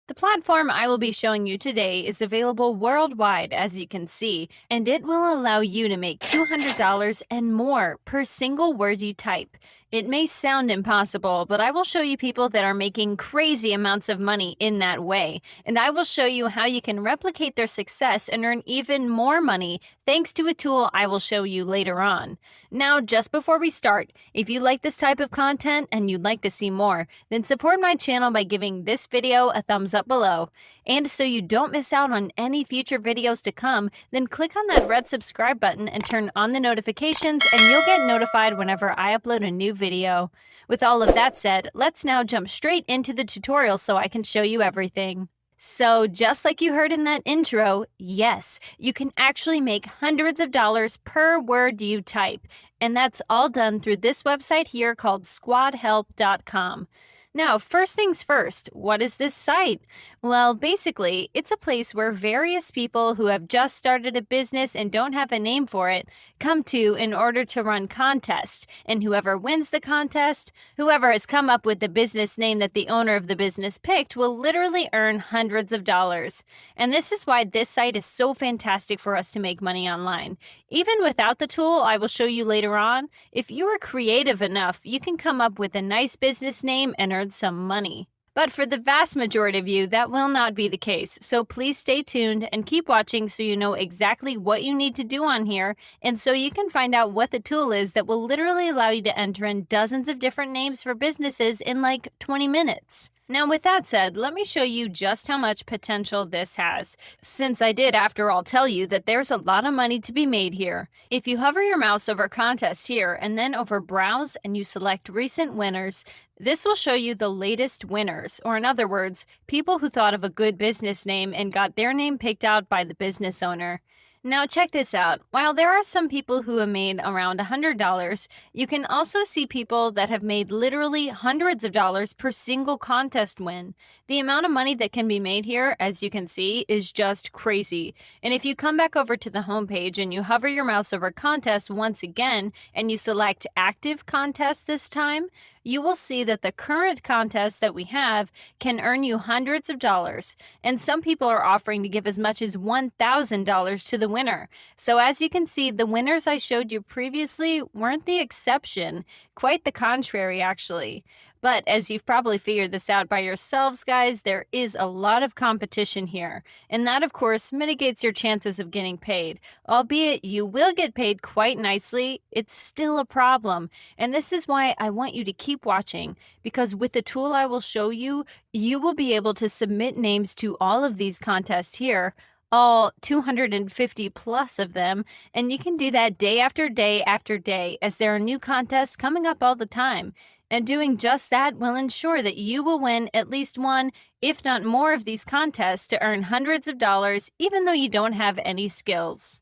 The platform I will be showing you today is available worldwide, as you can see, and it will allow you to make $200 and more per single word you type. It may sound impossible, but I will show you people that are making crazy amounts of money in that way, and I will show you how you can replicate their success and earn even more money thanks to a tool I will show you later on. Now, just before we start, if you like this type of content and you'd like to see more, then support my channel by giving this video a thumbs up below. And so you don't miss out on any future videos to come, then click on that red subscribe button and turn on the notifications and you'll get notified whenever I upload a new video. With all of that said, let's now jump straight into the tutorial so I can show you everything. So, just like you heard in that intro, yes, you can actually make hundreds of dollars per word you type, and that's all done through this website here called squadhelp.com. Now, first things first, what is this site? Well, basically, it's a place where various people who have just started a business and don't have a name for it come to in order to run contests. And whoever wins the contest, whoever has come up with the business name that the owner of the business picked, will literally earn hundreds of dollars. And this is why this site is so fantastic for us to make money online. Even without the tool I will show you later on, if you are creative enough, you can come up with a nice business name and earn some money. But for the vast majority of you, that will not be the case, so please stay tuned and keep watching so you know exactly what you need to do on here, and so you can find out what the tool is that will literally allow you to enter in dozens of different names for businesses in like 20 minutes. Now, with that said, let me show you just how much potential this has, since I did, after all, tell you that there's a lot of money to be made here. If you hover your mouse over Contests here and then over Browse and you select Recent Winners, this will show you the latest winners, or in other words, people who thought of a good business name and got their name picked out by the business owner. Now check this out. While there are some people who have made around $100, you can also see people that have made literally hundreds of dollars per single contest win. The amount of money that can be made here, as you can see, is just crazy. And if you come back over to the homepage and you hover your mouse over Contest once again and you select Active Contest this time, you will see that the current contest that we have can earn you hundreds of dollars, and some people are offering to give as much as $1,000 to the winner. So as you can see, the winners I showed you previously weren't the exception, quite the contrary actually. But as you've probably figured this out by yourselves, guys, there is a lot of competition here. And that, of course, mitigates your chances of getting paid. Albeit you will get paid quite nicely, it's still a problem. And this is why I want you to keep watching, because with the tool I will show you, you will be able to submit names to all of these contests here, all 250 plus of them, and you can do that day after day after day as there are new contests coming up all the time. And doing just that will ensure that you will win at least one, if not more, of these contests to earn hundreds of dollars, even though you don't have any skills.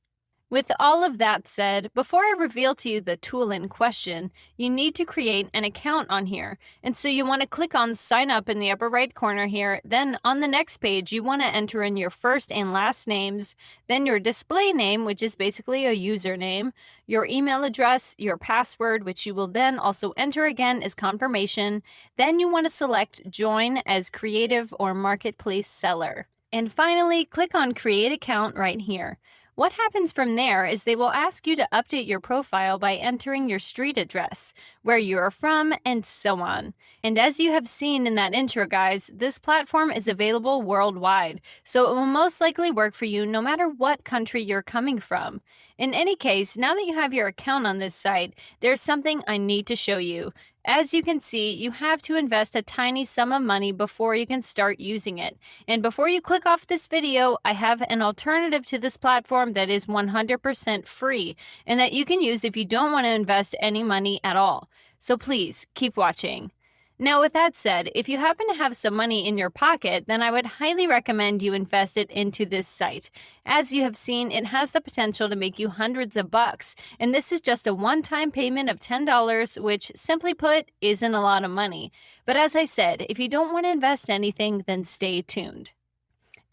With all of that said, before I reveal to you the tool in question, you need to create an account on here. And so you want to click on Sign Up in the upper right corner here. Then on the next page, you want to enter in your first and last names, then your display name, which is basically a username, your email address, your password, which you will then also enter again as confirmation. Then you want to select Join as Creative or Marketplace Seller. And finally, click on Create Account right here. What happens from there is they will ask you to update your profile by entering your street address, where you are from, and so on. And as you have seen in that intro, guys, this platform is available worldwide, so it will most likely work for you no matter what country you're coming from. In any case, now that you have your account on this site, there's something I need to show you. As you can see, you have to invest a tiny sum of money before you can start using it. And before you click off this video, I have an alternative to this platform that is 100% free and that you can use if you don't want to invest any money at all. So please, keep watching. Now, with that said, if you happen to have some money in your pocket, then I would highly recommend you invest it into this site. As you have seen, it has the potential to make you hundreds of bucks, and this is just a one-time payment of $10, which, simply put, isn't a lot of money. But as I said, if you don't want to invest anything, then stay tuned.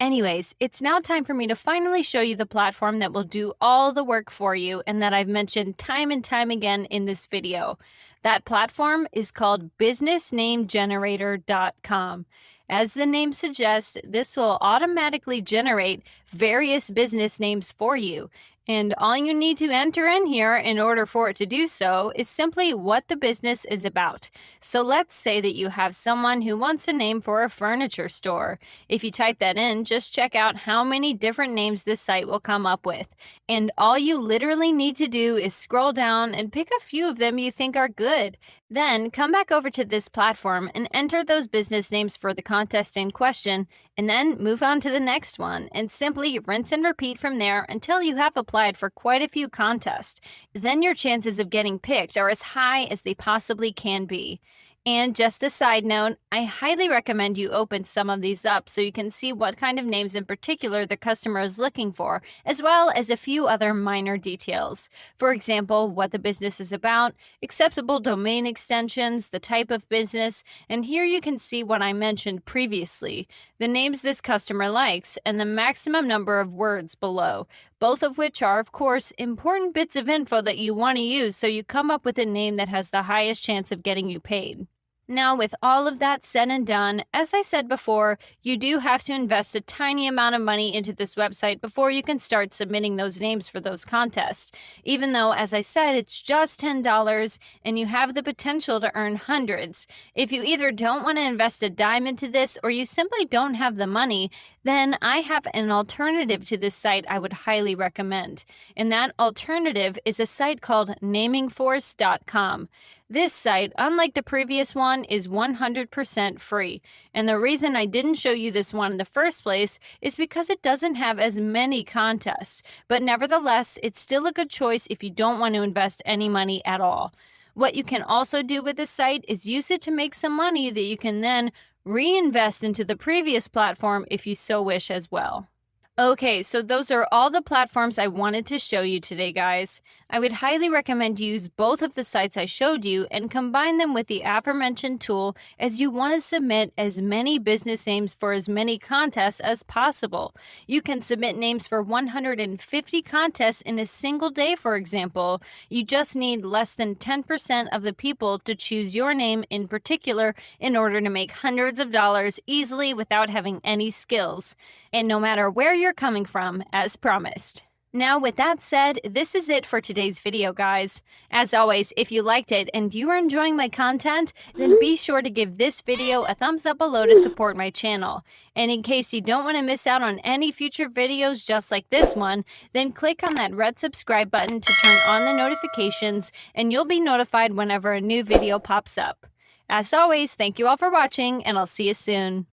Anyways, it's now time for me to finally show you the platform that will do all the work for you and that I've mentioned time and time again in this video. That platform is called businessnamegenerator.com. As the name suggests, this will automatically generate various business names for you. And all you need to enter in here in order for it to do so is simply what the business is about. So let's say that you have someone who wants a name for a furniture store. If you type that in, just check out how many different names this site will come up with. And all you literally need to do is scroll down and pick a few of them you think are good. Then come back over to this platform and enter those business names for the contest in question, and then move on to the next one and simply rinse and repeat from there until you have applied for quite a few contests. Then your chances of getting picked are as high as they possibly can be. And just a side note, I highly recommend you open some of these up so you can see what kind of names in particular the customer is looking for, as well as a few other minor details. For example, what the business is about, acceptable domain extensions, the type of business, and here you can see what I mentioned previously, the names this customer likes, and the maximum number of words below, both of which are, of course, important bits of info that you want to use so you come up with a name that has the highest chance of getting you paid. Now, with all of that said and done, as I said before, you do have to invest a tiny amount of money into this website before you can start submitting those names for those contests. Even though, as I said, it's just $10 and you have the potential to earn hundreds. If you either don't want to invest a dime into this or you simply don't have the money, then I have an alternative to this site I would highly recommend. And that alternative is a site called namingforce.com. This site, unlike the previous one, is 100% free. And the reason I didn't show you this one in the first place is because it doesn't have as many contests. But nevertheless, it's still a good choice if you don't want to invest any money at all. What you can also do with this site is use it to make some money that you can then reinvest into the previous platform if you so wish as well. Okay, so those are all the platforms I wanted to show you today, guys. I would highly recommend you use both of the sites I showed you and combine them with the aforementioned tool as you want to submit as many business names for as many contests as possible. You can submit names for 150 contests in a single day, for example. You just need less than 10% of the people to choose your name in particular in order to make hundreds of dollars easily without having any skills. And no matter where you're coming from, as promised. Now, with that said, this is it for today's video, guys. As always, if you liked it and you are enjoying my content, then be sure to give this video a thumbs up below to support my channel. And in case you don't want to miss out on any future videos just like this one, then click on that red subscribe button to turn on the notifications, and you'll be notified whenever a new video pops up. As always, thank you all for watching, and I'll see you soon.